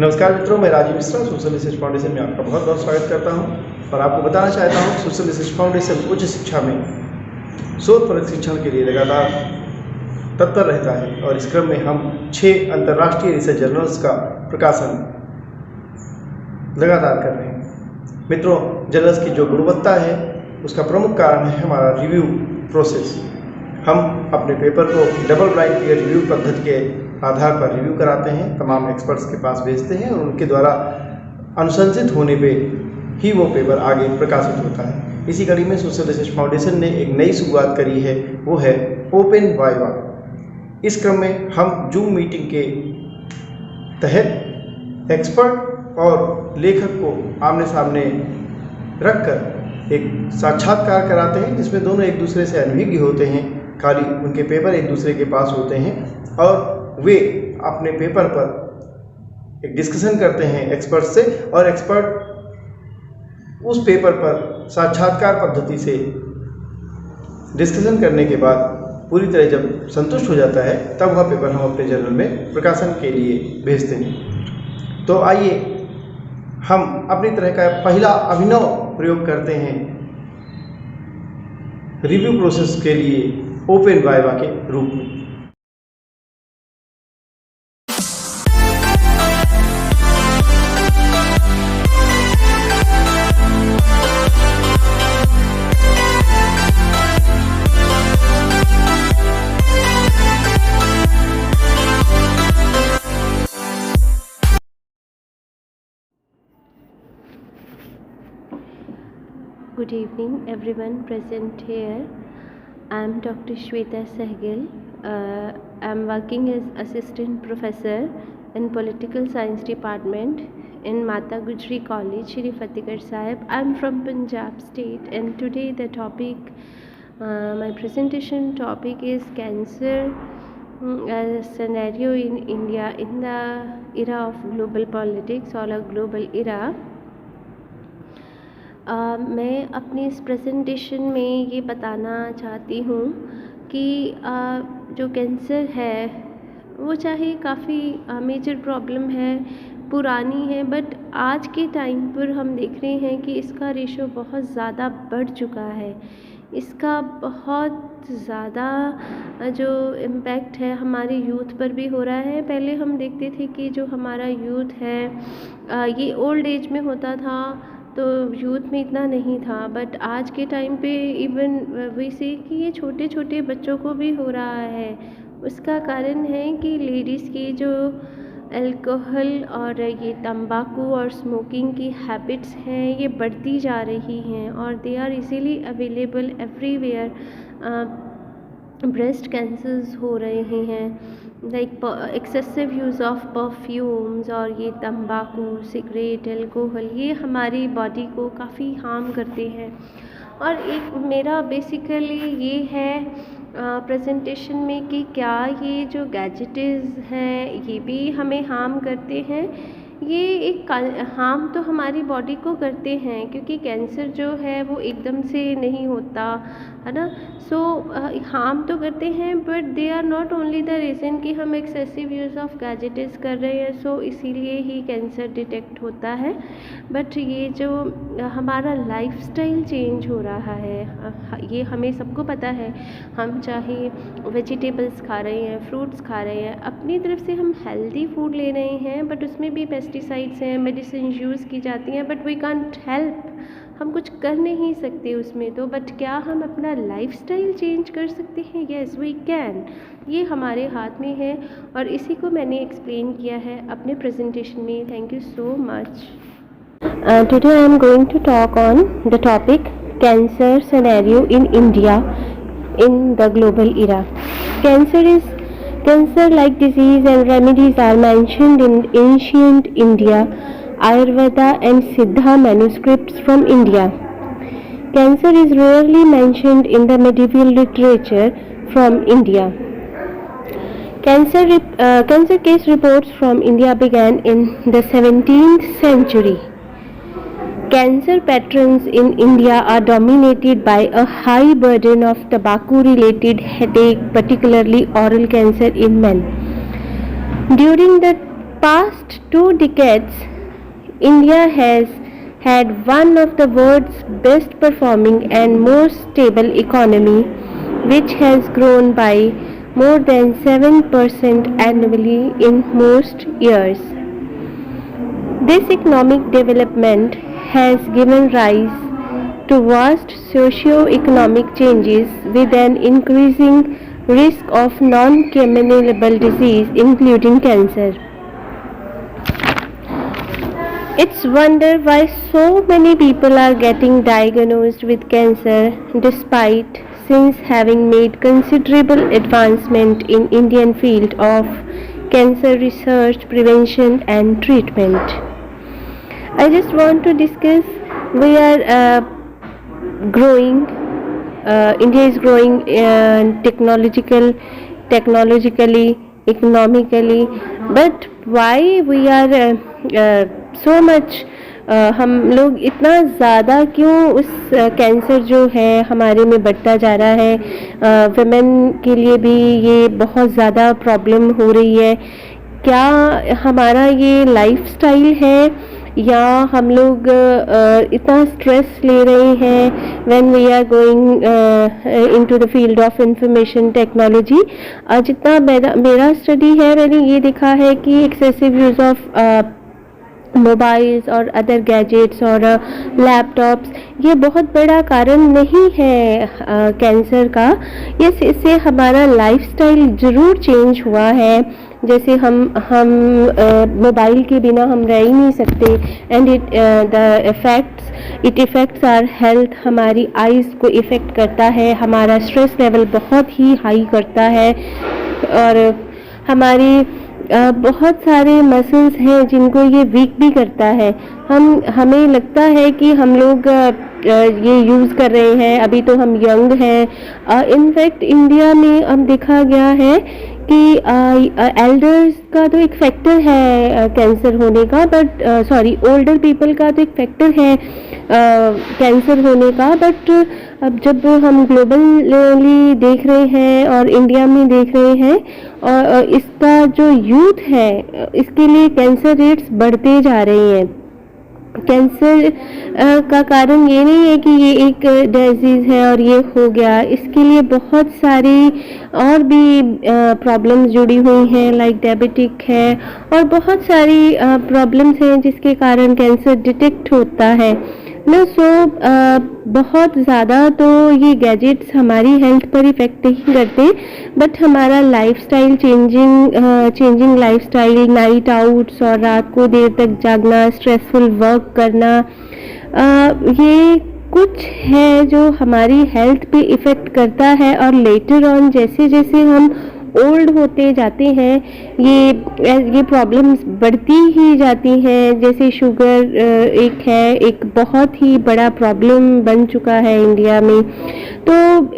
नमस्कार मित्रों, मैं Rajeev Mishra Social Research Foundation में आपका बहुत बहुत स्वागत करता हूं और आपको बताना चाहता हूं सोशल रिसर्च फाउंडेशन उच्च शिक्षा में शोध परक शिक्षण के लिए लगातार तत्पर रहता है और इस क्रम में हम 6 अंतर्राष्ट्रीय रिसर्च जर्नल्स का प्रकाशन लगातार कर रहे हैं। मित्रों, जर्नल्स की जो गुणवत्ता है उसका प्रमुख कारण है हमारा रिव्यू प्रोसेस। हम अपने पेपर को डबल ब्लाइंड पीयर रिव्यू पद्धति के आधार पर रिव्यू कराते हैं, तमाम एक्सपर्ट्स के पास भेजते हैं और उनके द्वारा अनुशंसित होने पे ही वो पेपर आगे प्रकाशित होता है। इसी कड़ी में सोशल रिसर्च फाउंडेशन ने एक नई शुरुआत करी है, वो है ओपन वाइवा। इस क्रम में हम जूम मीटिंग के तहत एक्सपर्ट और लेखक को आमने सामने रखकर एक साक्षात्कार कराते हैं, जिसमें दोनों एक दूसरे से अनभिज्ञ होते हैं, खाली उनके पेपर एक दूसरे के पास होते हैं और वे अपने पेपर पर एक डिस्कशन करते हैं एक्सपर्ट से और एक्सपर्ट उस पेपर पर साक्षात्कार पद्धति से डिस्कशन करने के बाद पूरी तरह जब संतुष्ट हो जाता है तब वह पेपर हम अपने जर्नल में प्रकाशन के लिए भेजते हैं। तो आइए हम अपनी तरह का पहला अभिनव प्रयोग करते हैं रिव्यू प्रोसेस के लिए ओपन वाइवा के रूप में। Good evening, everyone present here. I am Dr. Shweta Sehgal. I am working as Assistant Professor in Political Science Department in Mata Gujri College, Shri Fatehgarh Sahib. I am from Punjab State, and today the topic, my presentation topic is cancer scenario in India in the era of global politics or a global era. मैं अपनी इस presentation में ये बताना चाहती हूँ कि जो कैंसर है वो चाहे काफ़ी मेजर प्रॉब्लम है, पुरानी है, बट आज के टाइम पर हम देख रहे हैं कि इसका रेशो बहुत ज़्यादा बढ़ चुका है। इसका बहुत ज़्यादा जो इम्पैक्ट है हमारे यूथ पर भी हो रहा है। पहले हम देखते थे कि जो हमारा यूथ है ये ओल्ड एज में होता था, तो यूथ में इतना नहीं था, बट आज के टाइम पे इवन वैसे कि ये छोटे छोटे बच्चों को भी हो रहा है। उसका कारण है कि लेडीज़ की जो अल्कोहल और ये तंबाकू और स्मोकिंग की हैबिट्स हैं ये बढ़ती जा रही हैं और they are easily available everywhere. Breast cancers हो रहे हैं, like excessive use of perfumes और ये तंबाकू, सिगरेट, अल्कोहल ये हमारी बॉडी को काफ़ी हार्म करते हैं। और एक मेरा बेसिकली ये है प्रेजेंटेशन में कि क्या ये जो गैजेट्स हैं ये भी हमें हार्म करते हैं। ये एक हार्म तो हमारी बॉडी को करते हैं, क्योंकि कैंसर जो है वो एकदम से नहीं होता है ना। सो हार्म तो करते हैं, but they are not only the reason कि हम एक्सेसिव यूज़ ऑफ गैजेट्स कर रहे हैं सो इसीलिए ही कैंसर डिटेक्ट होता है। बट ये जो हमारा लाइफस्टाइल चेंज हो रहा है ये हमें सबको पता है। हम चाहे वेजिटेबल्स खा रहे हैं, फ्रूट्स खा रहे हैं, अपनी तरफ से हम हेल्दी फूड ले रहे हैं, बट उसमें भी पेस्टिसाइड्स हैं, मेडिसिन यूज़ की जाती हैं, बट वी कांट हेल्प, हम कुछ कर नहीं सकते उसमें तो। बट क्या हम अपना लाइफस्टाइल चेंज कर सकते हैं? Yes we can. ये हमारे हाथ में है और इसी को मैंने एक्सप्लेन किया है अपने प्रेजेंटेशन में। Thank you so much. Today I am going to talk on the topic cancer scenario in India in the global era. Cancer-like disease and remedies are mentioned in ancient India, Ayurveda and Siddha manuscripts from India. Cancer is rarely mentioned in the medieval literature from India. Cancer case reports from India began in the 17th century. Cancer patterns in India are dominated by a high burden of tobacco-related headache, particularly oral cancer in men. During the past 2 decades, India has had one of the world's best performing and most stable economy, which has grown by more than 7% annually in most years. This economic development has given rise to vast socio-economic changes with an increasing risk of non-communicable disease including cancer. It's wonder why so many people are getting diagnosed with cancer despite since having made considerable advancement in Indian field of cancer research, prevention and treatment. I just want to discuss we are growing. India is growing technologically, economically, but why we are so much हम लोग इतना ज़्यादा क्यों उस cancer जो है हमारे में बढ़ता जा रहा है. वुमेन के लिए भी ये बहुत ज़्यादा प्रॉब्लम हो रही है. क्या हमारा ये लाइफस्टाइल है या हम लोग इतना स्ट्रेस ले रहे हैं when we are going into the field of information technology. जितना मेरा स्टडी है मैंने ये देखा है कि एक्सेसिव यूज़ ऑफ मोबाइल्स और अदर गैजेट्स और लैपटॉप्स ये बहुत बड़ा कारण नहीं है कैंसर का. इससे हमारा लाइफस्टाइल ज़रूर चेंज हुआ है. जैसे हम मोबाइल के बिना हम रह ही नहीं सकते. And it effects our health. हमारी आइज़ को इफ़ेक्ट करता है. हमारा स्ट्रेस लेवल बहुत ही हाई करता है और हमारी बहुत सारे मसल्स हैं जिनको ये वीक भी करता है. हमें लगता है कि हम लोग ये यूज़ कर रहे हैं, अभी तो हम यंग हैं. इनफैक्ट इंडिया में अब देखा गया है कि एल्डर्स का तो एक फैक्टर है कैंसर होने का, बट ओल्डर पीपल का तो एक फैक्टर है कैंसर होने का. बट अब जब हम ग्लोबली देख रहे हैं और इंडिया में देख रहे हैं और इसका जो यूथ है इसके लिए कैंसर रेट्स बढ़ते जा रहे हैं. कैंसर का कारण ये नहीं है कि ये एक डिजीज़ है और ये हो गया. इसके लिए बहुत सारी और भी प्रॉब्लम्स जुड़ी हुई हैं, लाइक डायबिटिक है और बहुत सारी प्रॉब्लम्स हैं जिसके कारण कैंसर डिटेक्ट होता है ना. बहुत ज़्यादा तो ये गैजेट्स हमारी हेल्थ पर इफ़ेक्ट नहीं करते, बट हमारा lifestyle changing lifestyle, night outs और रात को देर तक जागना, स्ट्रेसफुल वर्क करना, ये कुछ है जो हमारी हेल्थ पे इफ़ेक्ट करता है. और लेटर ऑन जैसे जैसे हम ओल्ड होते जाते हैं ये प्रॉब्लम्स बढ़ती ही जाती हैं. जैसे शुगर एक बहुत ही बड़ा प्रॉब्लम बन चुका है इंडिया में. तो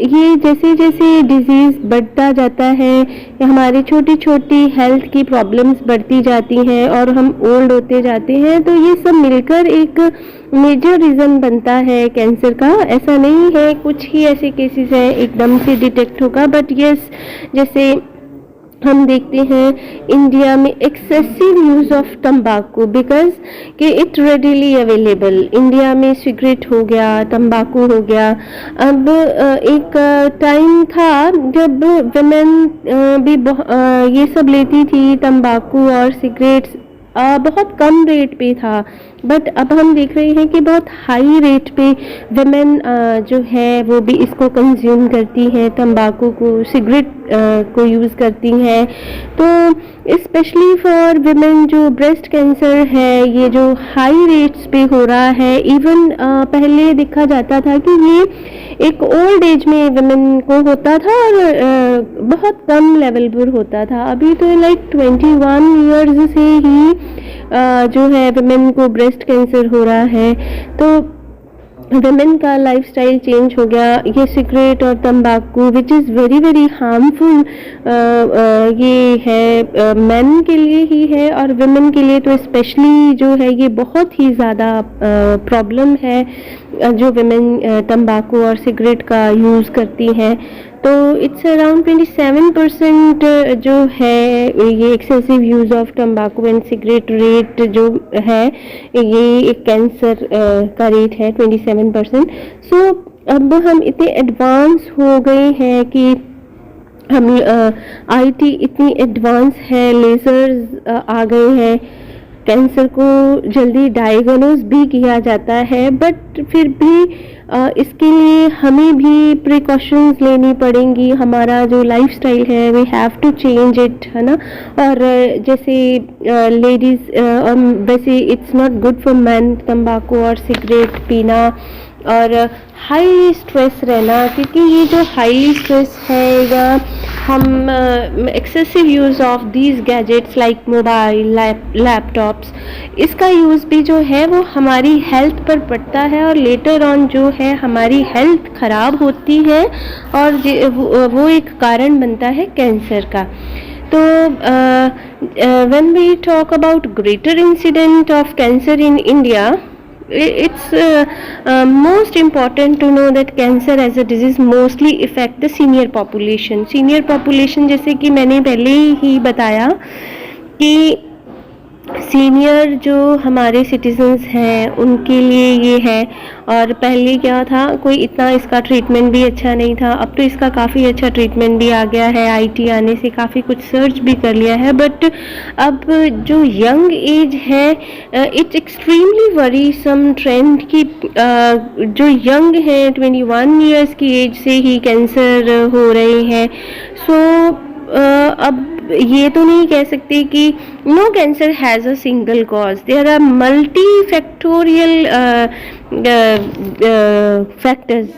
ये जैसे जैसे डिजीज़ बढ़ता जाता है हमारी छोटी छोटी हेल्थ की प्रॉब्लम्स बढ़ती जाती हैं और हम ओल्ड होते जाते हैं. तो ये सब मिलकर एक मेजर रीज़न बनता है कैंसर का. ऐसा नहीं है कुछ ही ऐसे केसेस हैं एकदम से डिटेक्ट होगा, बट यस जैसे हम देखते हैं इंडिया में एक्सेसिव यूज़ ऑफ तंबाकू बिकॉज कि इट रेडीली अवेलेबल. इंडिया में सिगरेट हो गया, तंबाकू हो गया. अब एक टाइम था जब वुमेन भी ये सब लेती थी तंबाकू और सिगरेट्स. बहुत कम रेट पे था, बट अब हम देख रहे हैं कि बहुत हाई रेट पे वुमेन जो है वो भी इसको कंज्यूम करती हैं, तंबाकू को, सिगरेट को यूज़ करती हैं. तो स्पेशली फॉर वुमेन जो ब्रेस्ट कैंसर है ये जो हाई रेट्स पे हो रहा है. इवन पहले देखा जाता था कि ये एक ओल्ड एज में वुमेन को होता था और बहुत कम लेवल पर होता था. अभी तो लाइक 21 ईयर्स से ही जो है वुमेन को ब्रेस्ट कैंसर हो रहा है. तो वुमेन का लाइफस्टाइल चेंज हो गया. ये सिगरेट और तंबाकू which is very very harmful ये है मेन के लिए ही है और वुमेन के लिए तो स्पेशली जो है ये बहुत ही ज़्यादा प्रॉब्लम है जो वुमेन तंबाकू और सिगरेट का यूज़ करती हैं. तो इट्स अराउंड 27% जो है ये एक्सेसिव यूज़ ऑफ तंबाकू एंड सिगरेट रेट जो है, ये एक कैंसर का रेट है 27%। सो अब हम इतने एडवांस हो गए हैं कि हम आईटी इतनी एडवांस है, लेज़र्स आ गए हैं, कैंसर को जल्दी डायग्नोज भी किया जाता है, बट फिर भी इसके लिए हमें भी प्रिकॉशंस लेनी पड़ेंगी। हमारा जो लाइफस्टाइल है we have to change it, है ना। और जैसे लेडीज़, वैसे it's not good for man तंबाकू और सिगरेट पीना और हाई स्ट्रेस रहना, क्योंकि ये जो हाई स्ट्रेस है या हम excessive use of these gadgets like mobile, laptops, इसका यूज़ भी जो है वो हमारी हेल्थ पर पड़ता है और लेटर ऑन जो है हमारी हेल्थ ख़राब होती है और वो एक कारण बनता है कैंसर का। तो when we talk about greater incident of cancer in India, it's most important to know that cancer as a disease mostly affect the senior population. Senior population जैसे कि मैंने पहले ही बताया कि सीनियर जो हमारे सिटीजन्स हैं उनके लिए ये है। और पहले क्या था, कोई इतना इसका ट्रीटमेंट भी अच्छा नहीं था, अब तो इसका काफ़ी अच्छा ट्रीटमेंट भी आ गया है, आईटी आने से काफ़ी कुछ सर्च भी कर लिया है। बट अब जो यंग एज है, इट्स एक्सट्रीमली वरीसम ट्रेंड कि जो यंग हैं 21 ईयर्स की एज से ही कैंसर हो रहे हैं। सो अब ये तो नहीं कह सकते कि no cancer has a single cause, there are multi factorial factors.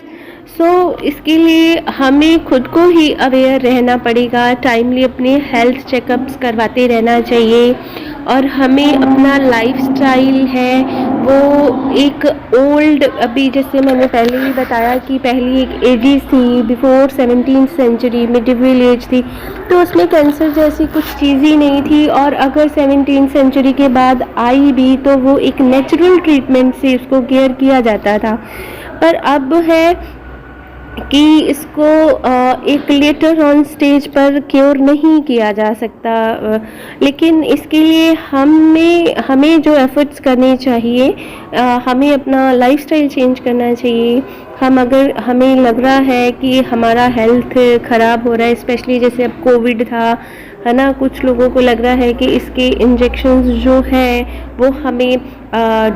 So इसके लिए हमें खुद को ही अवेयर रहना पड़ेगा, टाइमली अपने हेल्थ चेकअप्स करवाते रहना चाहिए और हमें अपना लाइफस्टाइल है वो एक ओल्ड, अभी जैसे मैंने पहले ही बताया कि पहली एक एजेस थी before 17th century, medieval as थी, तो उसमें कैंसर जैसी कुछ चीज़ ही नहीं थी। और अगर 17th सेंचुरी के बाद आई भी तो वो एक नेचुरल ट्रीटमेंट से उसको केयर किया जाता था। पर अब है कि इसको एक लेटर ऑन स्टेज पर क्योर नहीं किया जा सकता, लेकिन इसके लिए हमें जो एफर्ट्स करने चाहिए, हमें अपना लाइफस्टाइल चेंज करना चाहिए। अगर हमें लग रहा है कि हमारा हेल्थ ख़राब हो रहा है, स्पेशली जैसे अब कोविड था, है ना, कुछ लोगों को लग रहा है कि इसके इंजेक्शंस जो हैं वो हमें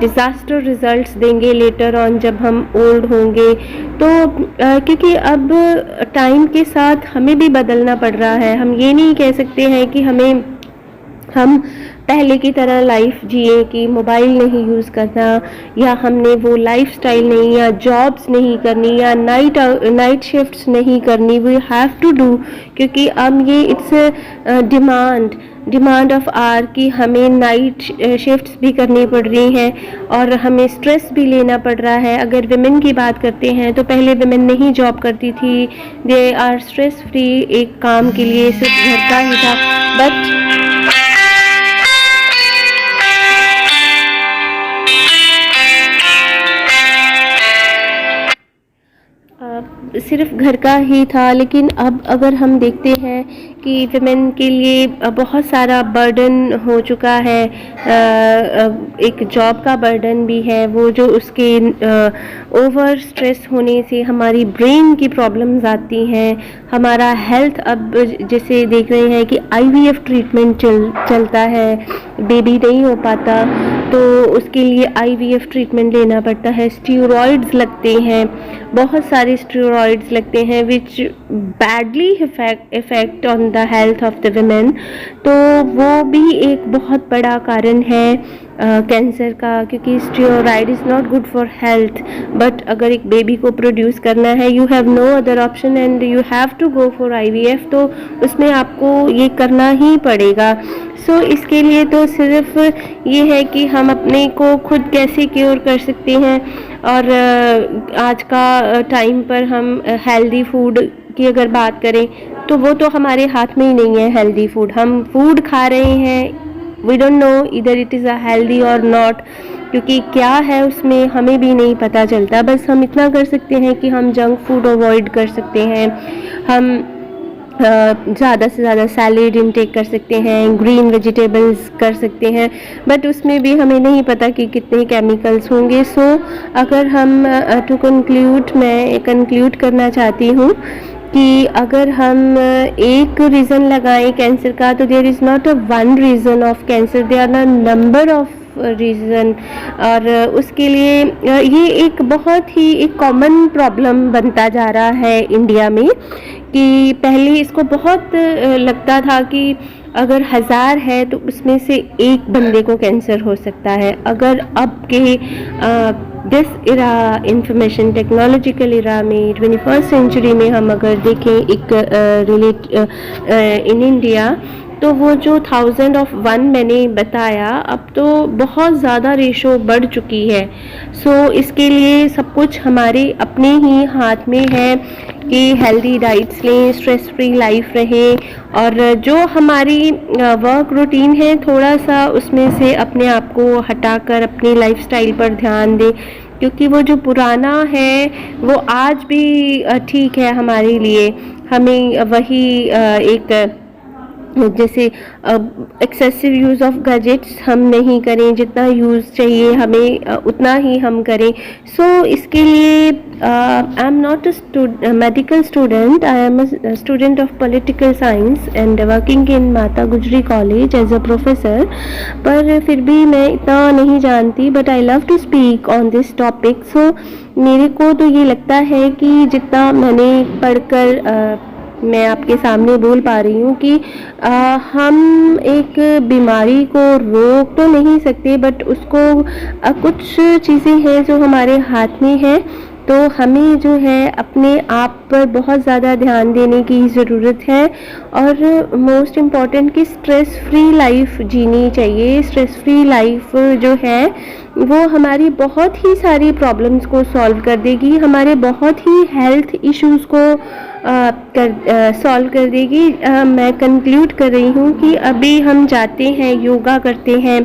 डिज़ास्टर रिज़ल्ट्स देंगे लेटर ऑन जब हम ओल्ड होंगे। तो क्योंकि अब टाइम के साथ हमें भी बदलना पड़ रहा है, हम ये नहीं कह सकते हैं कि हम पहले की तरह लाइफ जिए कि मोबाइल नहीं यूज़ करना, या हमने वो लाइफस्टाइल नहीं, या जॉब्स नहीं करनी, या नाइट शिफ्ट्स नहीं करनी। वी हैव टू डू, क्योंकि अब ये इट्स डिमांड ऑफ आर कि हमें नाइट शिफ्ट्स भी करनी पड़ रही हैं और हमें स्ट्रेस भी लेना पड़ रहा है। अगर विमेन की बात करते हैं तो पहले विमेन नहीं जॉब करती थी, दे आर स्ट्रेस फ्री, एक काम के लिए सिर्फ घर का ही था। बट सिर्फ घर का ही था, लेकिन अब अगर हम देखते हैं कि विमेन के लिए बहुत सारा बर्डन हो चुका है, एक जॉब का बर्डन भी है, वो जो उसके ओवर स्ट्रेस होने से हमारी ब्रेन की प्रॉब्लम्स आती हैं, हमारा हेल्थ, अब जैसे देख रहे हैं कि IVF ट्रीटमेंट चलता है, बेबी नहीं हो पाता तो उसके लिए IVF ट्रीटमेंट लेना पड़ता है, स्टीरॉइड्स लगते हैं, बहुत सारे स्टीरॉइड्स लगते हैं which badly effect on the health of the women. तो वो भी एक बहुत बड़ा कारण है कैंसर का, क्योंकि steroid is not good for health. But अगर एक बेबी को प्रोड्यूस करना है, you have no other option and you have to go for IVF, तो उसमें आपको ये करना ही पड़ेगा। सो इसके लिए तो सिर्फ ये है कि हम अपने को खुद कैसे क्योर कर सकते हैं। और आज का टाइम पर हम हेल्दी फूड की अगर बात करें तो वो तो हमारे हाथ में ही नहीं है। हेल्दी फूड हम फूड खा रहे हैं, वी डोंट नो इधर इट इज़ अ हेल्दी और नॉट, क्योंकि क्या है उसमें हमें भी नहीं पता चलता। बस हम इतना कर सकते हैं कि हम जंक फूड अवॉइड कर सकते हैं, हम ज़्यादा से ज़्यादा सैलेड इंटेक कर सकते हैं, ग्रीन वेजिटेबल्स कर सकते हैं, बट उसमें भी हमें नहीं पता कि कितने केमिकल्स होंगे। सो अगर हम टू कंक्लूड, मैं कंक्लूड करना चाहती हूँ कि अगर हम एक रीज़न लगाएं कैंसर का, तो there is not a one reason of cancer, there are number of reason. और उसके लिए ये एक बहुत ही एक कॉमन प्रॉब्लम बनता जा रहा है इंडिया में, कि पहले इसको बहुत लगता था कि अगर 1000 है तो उसमें से एक बंदे को कैंसर हो सकता है। अगर अब के दिस इरा इंफॉर्मेशन टेक्नोलॉजिकल इरा में 21st सेंचुरी में हम अगर देखें एक इन इंडिया, तो वो जो 1001 मैंने बताया, अब तो बहुत ज़्यादा रेशो बढ़ चुकी है। सो इसके लिए सब कुछ हमारे अपने ही हाथ में है कि हेल्दी डाइट्स लें, स्ट्रेस फ्री लाइफ रहे, और जो हमारी वर्क रूटीन है थोड़ा सा उसमें से अपने आप को हटाकर अपनी लाइफस्टाइल पर ध्यान दें, क्योंकि वो जो पुराना है वो आज भी ठीक है हमारे लिए। हमें वही एक जैसे एक्सेसिव यूज़ ऑफ गैजेट्स हम नहीं करें, जितना यूज़ चाहिए हमें उतना ही हम करें। सो इसके लिए I am not a medical student, I am a student of political science and working in माता गुजरी कॉलेज एज अ प्रोफेसर, पर फिर भी मैं इतना नहीं जानती, but I love to speak on this topic. So मेरे को तो ये लगता है कि जितना मैंने पढ़कर मैं आपके सामने बोल पा रही हूँ कि हम एक बीमारी को रोक तो नहीं सकते, बट उसको कुछ चीज़ें हैं जो हमारे हाथ में है, तो हमें जो है अपने आप पर बहुत ज़्यादा ध्यान देने की ज़रूरत है। और मोस्ट इम्पॉर्टेंट कि स्ट्रेस फ्री लाइफ जीनी चाहिए। स्ट्रेस फ्री लाइफ जो है वो हमारी बहुत ही सारी प्रॉब्लम्स को सॉल्व कर देगी, हमारे बहुत ही हेल्थ इश्यूज़ को सॉल्व कर देगी। मैं कंक्लूड कर रही हूँ कि अभी हम जाते हैं, योगा करते हैं,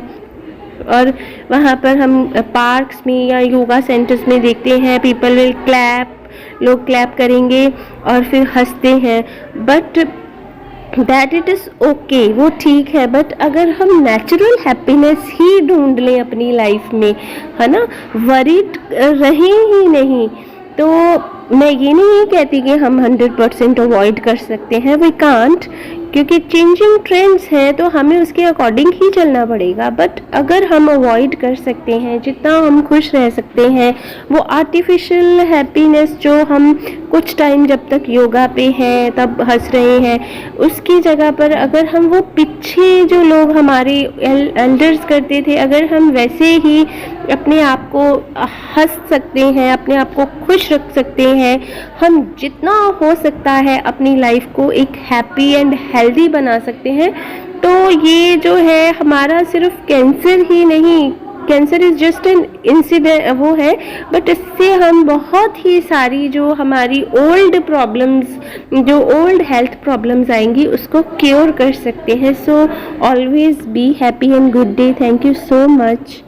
और वहाँ पर हम पार्क्स में या योगा सेंटर्स में देखते हैं पीपल विल क्लैप, लोग क्लैप करेंगे और फिर हंसते हैं, but that it is okay, वो ठीक है। बट अगर हम नेचुरल हैप्पीनेस ही ढूंढ लें अपनी लाइफ में, है ना, वरीड रहें ही नहीं, तो मैं ये नहीं कहती कि हम 100% अवॉइड कर सकते हैं, वी कांट, क्योंकि चेंजिंग ट्रेंड्स हैं तो हमें उसके अकॉर्डिंग ही चलना पड़ेगा। बट अगर हम अवॉइड कर सकते हैं, जितना हम खुश रह सकते हैं, वो आर्टिफिशियल हैप्पीनेस जो हम कुछ टाइम जब तक योगा पे हैं तब हंस रहे हैं, उसकी जगह पर अगर हम वो पीछे जो लोग हमारे एल्डर्स करते थे, अगर हम वैसे ही अपने आप को हंस सकते हैं, अपने आप को खुश रख सकते हैं, हम जितना हो सकता है अपनी लाइफ को एक हैप्पी एंड हेल्दी बना सकते हैं, तो ये जो है हमारा सिर्फ कैंसर ही नहीं, cancer is just an incident वो है, बट इससे हम बहुत ही सारी जो हमारी ओल्ड प्रॉब्लम्स, जो ओल्ड हेल्थ प्रॉब्लम्स आएंगी उसको क्योर कर सकते हैं। So always be happy and good day. Thank you so much.